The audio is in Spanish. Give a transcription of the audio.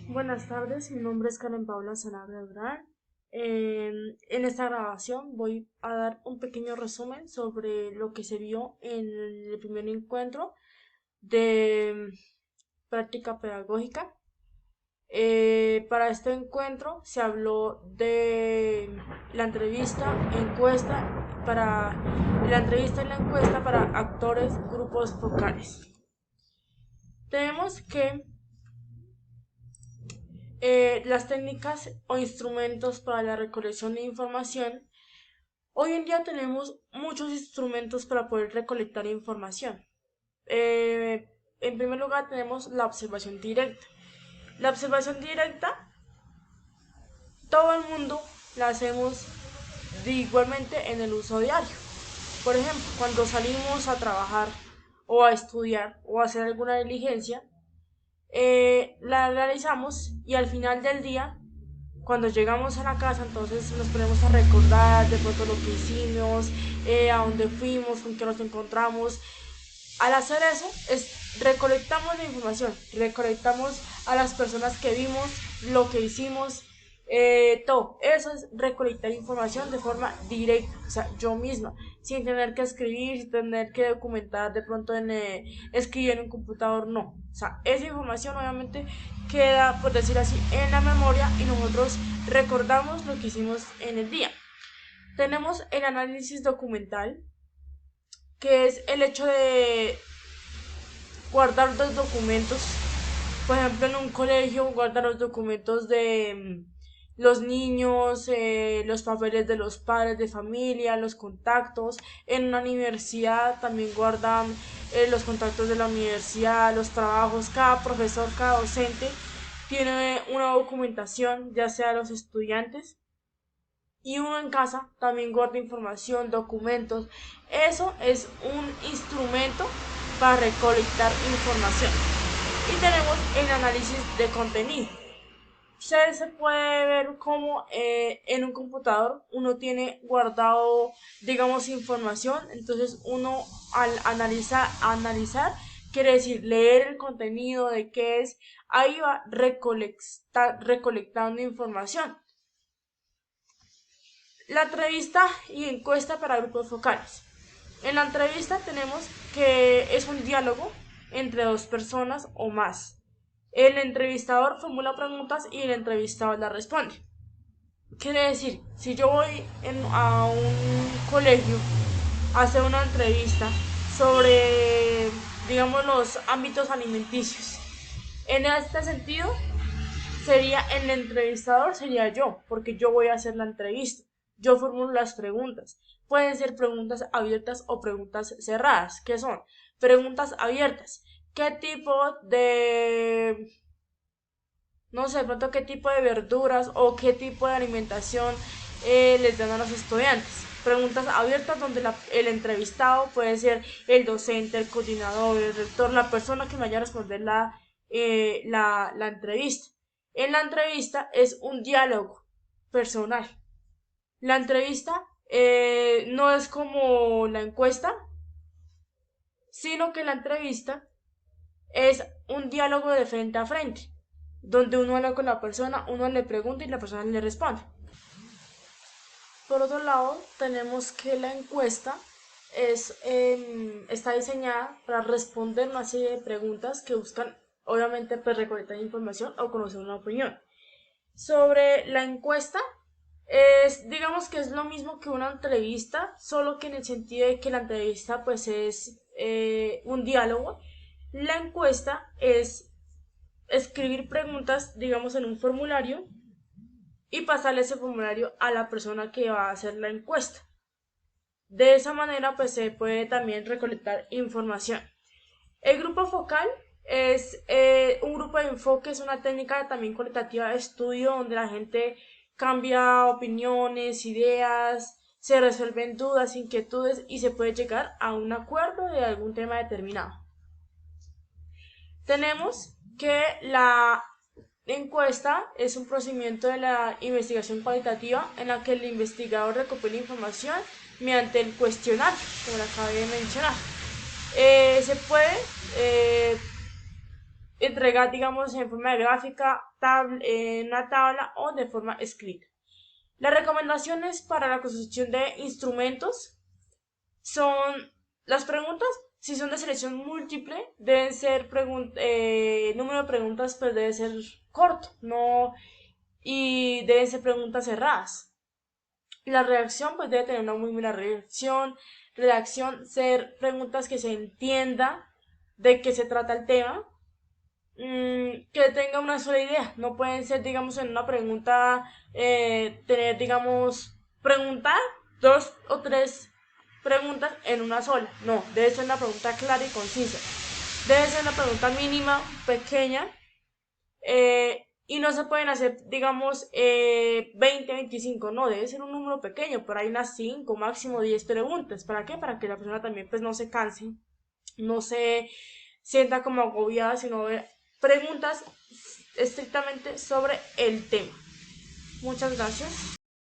Buenas tardes, mi nombre es Karen Paula Sanabria Durán. En esta grabación voy a dar un pequeño resumen sobre lo que se vio en el primer encuentro de práctica pedagógica. Para este encuentro se habló de la entrevista, encuesta para la entrevista y la encuesta para actores, grupos focales. Tenemos que las técnicas o instrumentos para la recolección de información. Hoy en día tenemos muchos instrumentos para poder recolectar información. En primer lugar tenemos la observación directa. La observación directa, todo el mundo la hacemos igualmente en el uso diario. Por ejemplo, cuando salimos a trabajar o a estudiar o a hacer alguna diligencia, la realizamos y al final del día, cuando llegamos a la casa, entonces nos ponemos a recordar de pronto lo que hicimos, a dónde fuimos, con qué nos encontramos. Al hacer eso, recolectamos la información, recolectamos a las personas que vimos, lo que hicimos, todo. Eso es recolectar información de forma directa, o sea, yo misma, sin tener que escribir, sin tener que documentar de pronto escribir en un computador, no. O sea, esa información obviamente queda, por decir así, en la memoria y nosotros recordamos lo que hicimos en el día. Tenemos el análisis documental, que es el hecho de guardar los documentos. Por ejemplo, en un colegio guardar los documentos de los niños, los papeles de los padres de familia, los contactos. En una universidad también guardan los contactos de la universidad, los trabajos. Cada profesor, cada docente tiene una documentación, ya sea los estudiantes, y uno en casa también guarda información, documentos. Eso es un instrumento para recolectar información. Y tenemos el análisis de contenido. Se puede ver cómo en un computador uno tiene guardado, digamos, información. Entonces uno al analizar quiere decir leer el contenido de qué es, ahí va recolectando información. La entrevista y encuesta para grupos focales. En la entrevista tenemos que es un diálogo entre dos personas o más. El entrevistador formula preguntas y el entrevistado las responde. Quiere decir, si yo voy a un colegio a hacer una entrevista sobre, digamos, los ámbitos alimenticios, en este sentido, sería el entrevistador, sería yo, porque yo voy a hacer la entrevista. Yo formulo las preguntas. Pueden ser preguntas abiertas o preguntas cerradas. ¿Qué son? Preguntas abiertas. ¿Qué tipo de, no sé, de pronto qué tipo de verduras o qué tipo de alimentación les dan a los estudiantes? Preguntas abiertas donde el entrevistado puede ser el docente, el coordinador, el rector, la persona que me vaya a responder la entrevista. En la entrevista es un diálogo personal. La entrevista no es como la encuesta, sino que la entrevista es un diálogo de frente a frente, donde uno habla con la persona, uno le pregunta y la persona le responde. Por otro lado, tenemos que la encuesta está diseñada para responder una serie de preguntas que buscan, obviamente, pues, recolectar información o conocer una opinión. Sobre la encuesta, digamos que es lo mismo que una entrevista, solo que en el sentido de que la entrevista pues es un diálogo. La encuesta es escribir preguntas, digamos, en un formulario y pasarle ese formulario a la persona que va a hacer la encuesta. De esa manera pues se puede también recolectar información. El grupo focal es un grupo de enfoque, es una técnica también cualitativa de estudio donde la gente cambia opiniones, ideas, se resuelven dudas, inquietudes y se puede llegar a un acuerdo de algún tema determinado. Tenemos que la encuesta es un procedimiento de la investigación cualitativa en la que el investigador recopila información mediante el cuestionario, como lo acabé de mencionar. Se puede entregar, digamos, en forma de gráfica, en una tabla o de forma escrita. Las recomendaciones para la construcción de instrumentos son las preguntas. Si son de selección múltiple, deben ser número de preguntas, pues debe ser corto, no, y deben ser preguntas cerradas. La redacción, pues debe tener una muy buena redacción, ser preguntas que se entienda de qué se trata el tema, que tenga una sola idea. No pueden ser, digamos, en una pregunta, tener, digamos, preguntar dos o tres preguntas en una sola. No, debe ser una pregunta clara y concisa. Debe ser una pregunta mínima, pequeña, y no se pueden hacer, digamos, 20, 25, no, debe ser un número pequeño, pero hay unas 5, máximo 10 preguntas. ¿Para qué? Para que la persona también pues no se canse, no se sienta como agobiada, sino ver preguntas estrictamente sobre el tema. Muchas gracias.